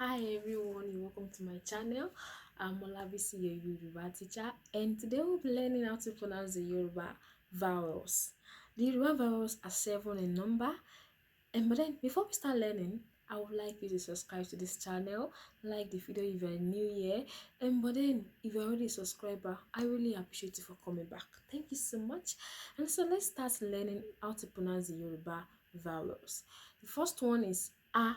Hi everyone, welcome to my channel. I'm Olabisi, your Yoruba teacher, and today we'll be learning how to pronounce the Yoruba vowels. The Yoruba vowels are 7 in number, but then before we start learning, I would like you to subscribe to this channel, like the video if you're new here, but then if you're already a subscriber, I really appreciate you for coming back. Thank you so much. And so let's start learning how to pronounce the Yoruba vowels. The first one is A.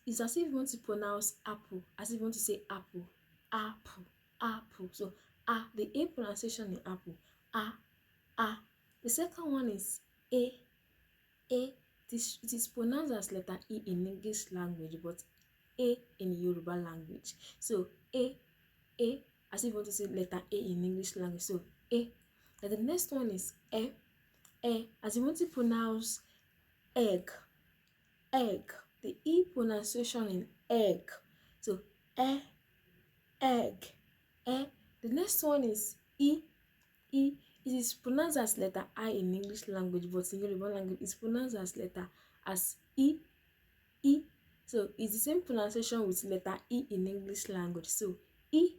It's as if you want to pronounce apple, as if you want to say apple, apple, apple. So the A pronunciation in apple, A, A. The second one is A, A. It is pronounced as letter E in English language, but A in Yoruba language. So A, as if you want to say letter A in English language. So A. And the next one is as you want to pronounce egg, egg. The E pronunciation in egg. So egg. The next one is E. It is pronounced as letter I in English language, but in Yoruba language it's pronounced as letter as E. So it's the same pronunciation with letter E in English language. So E.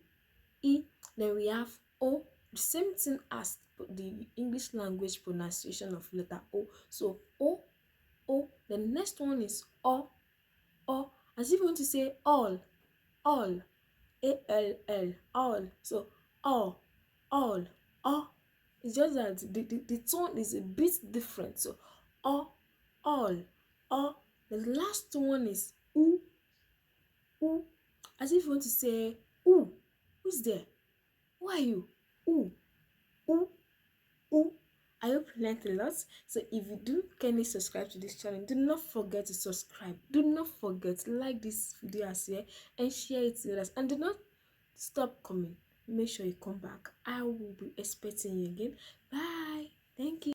Then we have O. The same thing as the English language pronunciation of letter O. So O. The next one is O. As if you want to say all, all, all. So all, all. It's just that the tone is a bit different. So all, all. The last one is oo. As if you want to say who's there? Who are you? Ooh, ooh. I hope you learned a lot. So if you do, kindly subscribe to this channel. Do not forget to subscribe. Do not forget to like this video as well and share it with others. And do not stop coming. Make sure you come back. I will be expecting you again. Bye. Thank you.